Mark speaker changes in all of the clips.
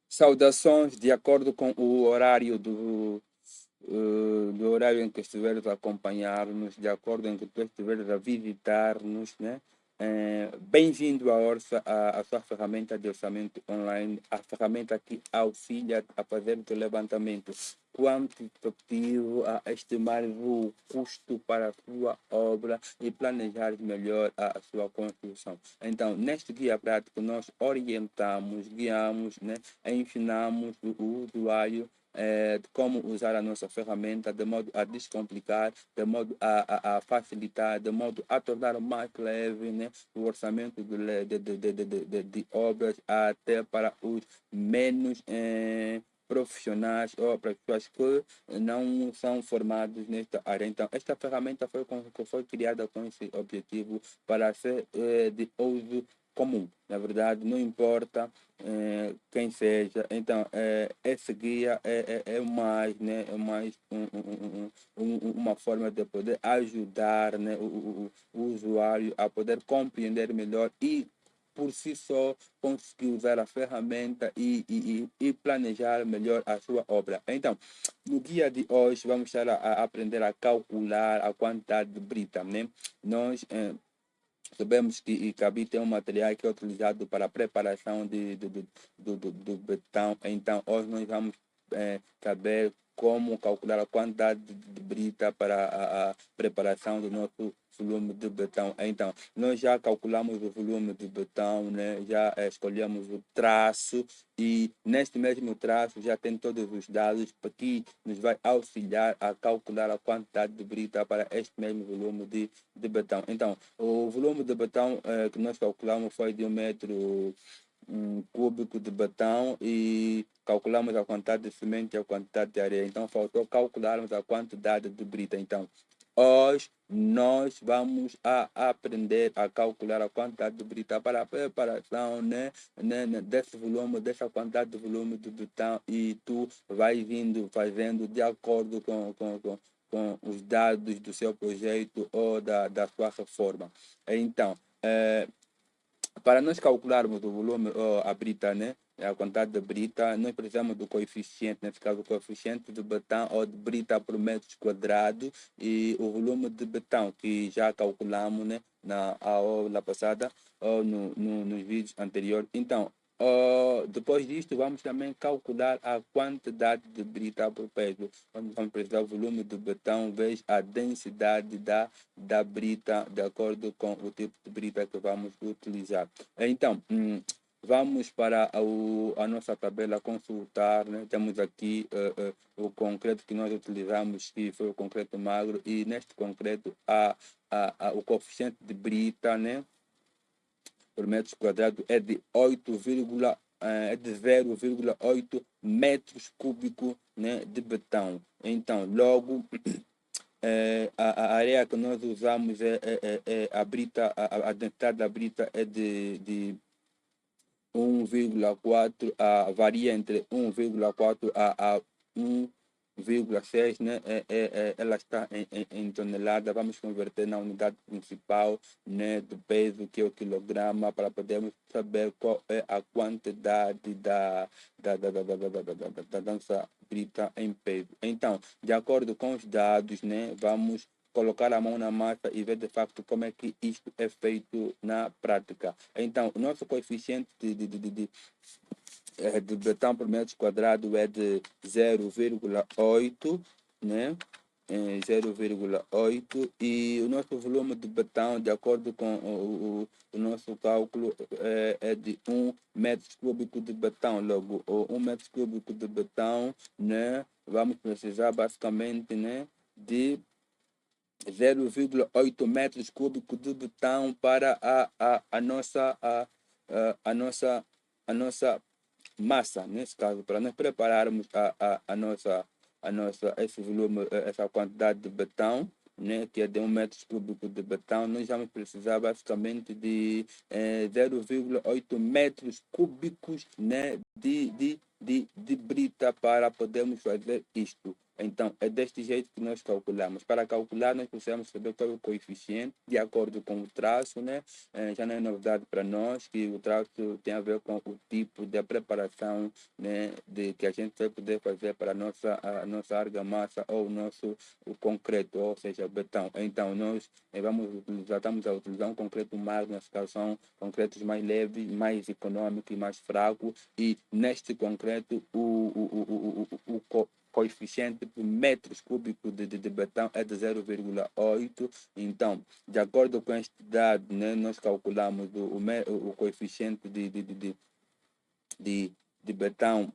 Speaker 1: Saudações de acordo com o horário do horário em que estiveres a acompanhar-nos, de acordo em que tu estiveres a visitar-nos, né? Bem-vindo à Orça, a sua ferramenta de orçamento online, a ferramenta que auxilia a fazer o teu levantamento quantitativo, a estimar o custo para a sua obra e planejar melhor a sua construção. Então, neste guia prático, nós orientamos, guiamos, né, ensinamos o usuário de como usar a nossa ferramenta de modo a descomplicar, de modo a facilitar, de modo a tornar mais leve, né, o orçamento de obras até para os menos profissionais ou para pessoas que não são formados nesta área. Então, esta ferramenta foi criada com esse objetivo para ser de uso comum. Na verdade, não importa quem seja. Então, esse guia é mais, né, é mais uma forma de poder ajudar, né, o usuário a poder compreender melhor e por si só conseguir usar a ferramenta e planejar melhor a sua obra. Então, no guia de hoje vamos estar a aprender a calcular a quantidade de brita, né? Nós sabemos que a brita é um material que é utilizado para a preparação do betão. Então, hoje nós vamos saber como calcular a quantidade de brita para a preparação do nosso volume de betão. Então, nós já calculamos o volume de betão, né? Já escolhemos o traço e neste mesmo traço já tem todos os dados que nos vai auxiliar a calcular a quantidade de brita para este mesmo volume de betão. Então, o volume de betão que nós calculamos foi de 1 metro cúbico de betão e calculamos a quantidade de cimento e a quantidade de areia. Então, faltou calcularmos a quantidade de brita. Então, hoje nós vamos a aprender a calcular a quantidade de brita para a preparação, desse volume, dessa quantidade de volume de betão e tu vai vindo fazendo de acordo com os dados do seu projeto ou da sua reforma. Então, para nós calcularmos o volume, ou a brita, né, a quantidade de brita, nós precisamos do coeficiente, nesse caso, o coeficiente de betão ou de brita por metro quadrado e o volume de betão, que já calculamos, né, na aula passada ou nos vídeos anteriores. Então, depois disto, vamos também calcular a quantidade de brita por peso. Vamos precisar do volume de betão vezes a densidade da brita, de acordo com o tipo de brita que vamos utilizar. Então, vamos para a nossa tabela consultar, né? Temos aqui o concreto que nós utilizamos, que foi o concreto magro, e neste concreto o coeficiente de brita, né, por metro quadrado é de 0,8 metros cúbicos, né, de betão. Então, logo, a areia que nós usamos a brita, a densidade da brita é de 1,4, varia entre 1,4 a 1,6, né? Ela está em tonelada. Vamos converter na unidade principal, né, do peso, que é o quilograma, para podermos saber qual é a quantidade da nossa brita em peso. Então, de acordo com os dados, né, vamos colocar a mão na massa e ver de facto como é que isto é feito na prática. Então, o nosso coeficiente de betão por metro quadrado é de 0,8, né? 0,8 e o nosso volume de betão, de acordo com o nosso cálculo, é de 1 metro cúbico de betão. Logo, 1 metro cúbico de betão, né? Vamos precisar basicamente, né, de 0,8 metros cúbicos de betão para a nossa massa, nesse caso, para nós prepararmos esse volume, essa quantidade de betão, né, que é de 1 metro cúbico de betão, nós vamos precisar basicamente de 0,8 metros cúbicos, né, de brita para podermos fazer isto. Então, é deste jeito que nós calculamos. Para calcular, nós precisamos saber qual é o coeficiente, de acordo com o traço, né? Já não é novidade para nós que o traço tem a ver com o tipo de preparação, né, que a gente vai poder fazer para a nossa argamassa ou o concreto, ou seja, o betão. Então, nós estamos a utilizar um concreto magro, nesse caso são concretos mais leves, mais econômicos e mais fracos, e neste concreto o coeficiente por metros cúbicos de betão é de 0,8. Então, de acordo com este dado, né, nós calculamos o coeficiente de betão,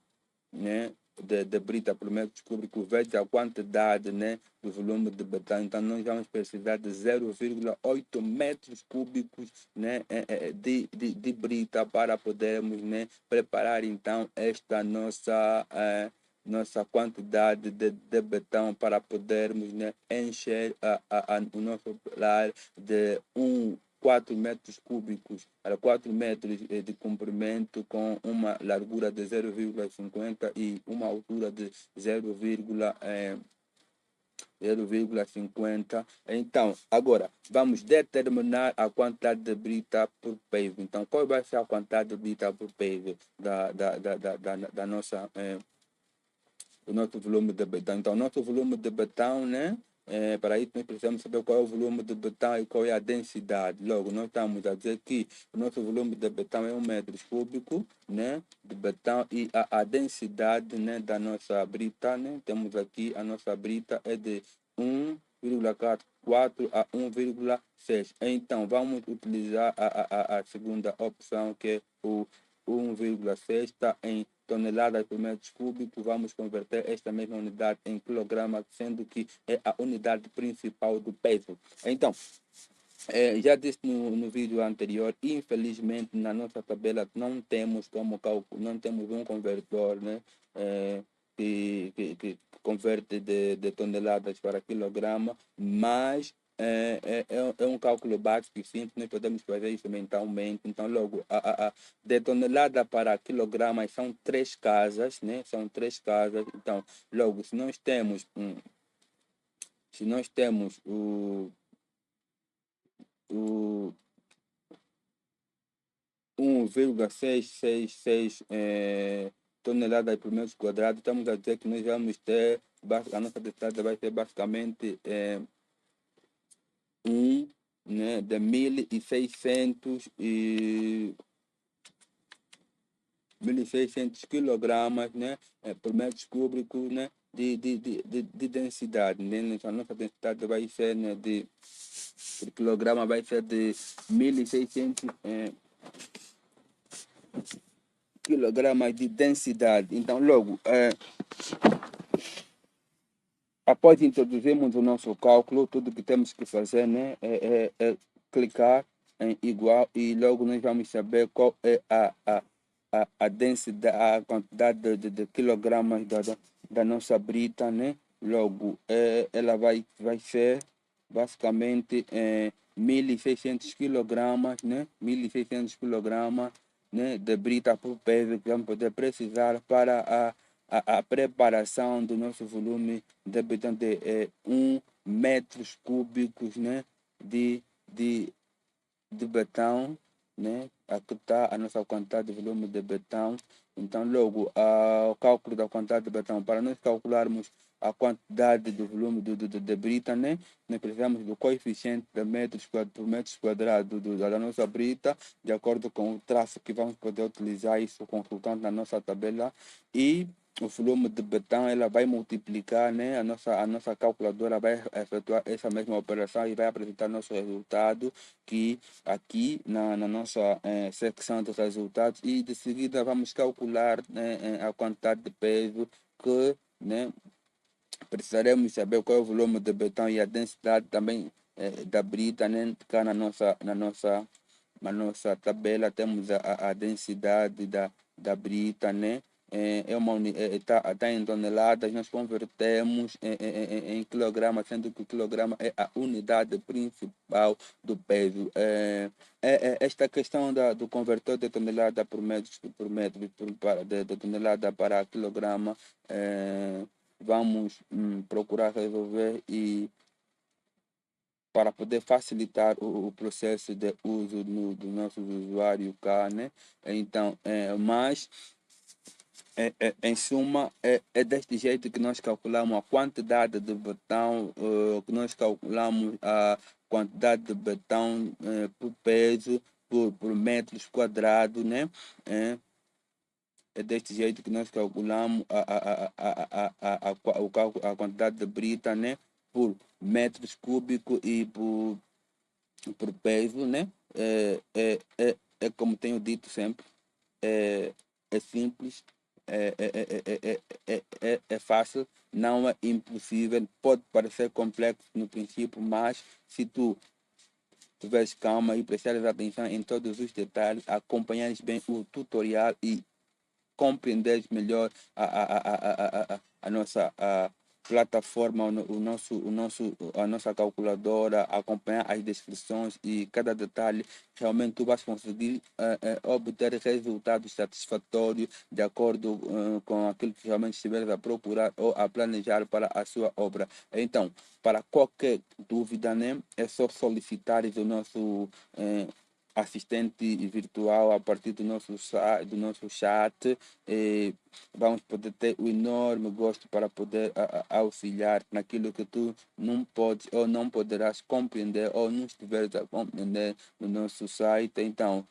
Speaker 1: né, de brita por metro cúbico, vezes a quantidade, né, do volume de betão. Então, nós vamos precisar de 0,8 metros cúbicos, né, de brita para podermos, né, preparar então esta nossa quantidade de betão para podermos, né, encher o nosso lar de 4 metros cúbicos para 4 metros de comprimento com uma largura de 0,50 e uma altura de 0,50. Então, agora, vamos determinar a quantidade de brita por peso. Então, qual vai ser a quantidade de brita por peso da nossa o nosso volume de betão? Então, nosso volume de betão, né? Para isso, nós precisamos saber qual é o volume de betão e qual é a densidade. Logo, nós estamos a dizer que o nosso volume de betão é 1 metro cúbico, né, de betão, e a densidade, né, da nossa brita, né? Temos aqui a nossa brita é de 1,4 a 1,6. Então, vamos utilizar a segunda opção, que é o 1,6, está em toneladas por metro cúbico. Vamos converter esta mesma unidade em quilograma, sendo que é a unidade principal do peso. Então, já disse no vídeo anterior, infelizmente na nossa tabela não temos como cálculo, não temos um conversor, né, que converte de toneladas para quilograma, mas é um cálculo básico e simples, nós podemos fazer isso mentalmente. Então, logo, de tonelada para quilogramas são 3 casas, né? São 3 casas. Então, logo, se nós temos o 1,666 toneladas por metro quadrado, estamos a dizer que nós vamos ter, a nossa densidade vai ser basicamente né, de 1.600 quilogramas, né, por metro cúbico, né, de densidade, né? Então, a nossa densidade vai ser, né, por quilograma vai ser de 1.600 quilogramas de densidade. Então, logo, após introduzirmos o nosso cálculo, tudo que temos que fazer, né, é clicar em igual, e logo nós vamos saber qual é a densidade, a quantidade de quilogramas da nossa brita, né? Logo, ela vai ser basicamente 1.600 quilogramas, né? 1.600 quilogramas, né, de brita por peso que vamos poder precisar para a preparação do nosso volume de betão de 1 metros cúbicos, né, de betão, né? Aqui está a nossa quantidade de volume de betão. Então, logo, o cálculo da quantidade de betão, para nós calcularmos a quantidade do volume de brita, né? Nós precisamos do coeficiente de metros por metros quadrados da nossa brita, de acordo com o traço que vamos poder utilizar, isso consultando na nossa tabela, e o volume de betão ela vai multiplicar, né? A nossa calculadora vai efetuar essa mesma operação e vai apresentar nosso resultado, que aqui na nossa secção dos resultados, e de seguida vamos calcular, né, a quantidade de peso que, né, precisaremos saber qual é o volume de betão e a densidade também da brita, né? Cá na nossa tabela temos a densidade da brita, né? Tá em toneladas, nós convertemos em quilogramas, sendo que o quilograma é a unidade principal do peso. Esta questão do conversor de tonelada por metro, de tonelada para quilograma, vamos procurar resolver e para poder facilitar o processo de uso do nosso usuário cá, né? Então, mas em suma, é deste jeito que nós calculamos a quantidade de betão, que nós calculamos a quantidade de betão por peso, por metros quadrados, né? É, é deste jeito que nós calculamos a quantidade de brita, né? Por metros cúbicos e por peso, né? É como tenho dito sempre, é simples, é fácil, não é impossível, pode parecer complexo no princípio, mas se tu tiveres calma e prestares atenção em todos os detalhes, acompanhares bem o tutorial e compreenderes melhor a nossa plataforma, a nossa calculadora, acompanhar as descrições e cada detalhe, realmente tu vais conseguir obter resultados satisfatórios de acordo com aquilo que realmente estiveres a procurar ou a planejar para a sua obra. Então, para qualquer dúvida, né, é só solicitares o nosso assistente virtual a partir do nosso chat. Vamos poder ter o enorme gosto para poder auxiliar naquilo que tu não podes ou não poderás compreender ou não estiveres a compreender no nosso site. Então,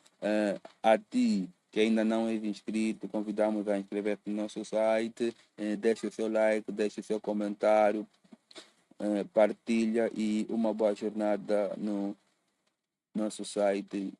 Speaker 1: a ti que ainda não és inscrito, convidamos a inscrever-te no nosso site, deixe o seu like, deixe o seu comentário, partilha e uma boa jornada no nosso site.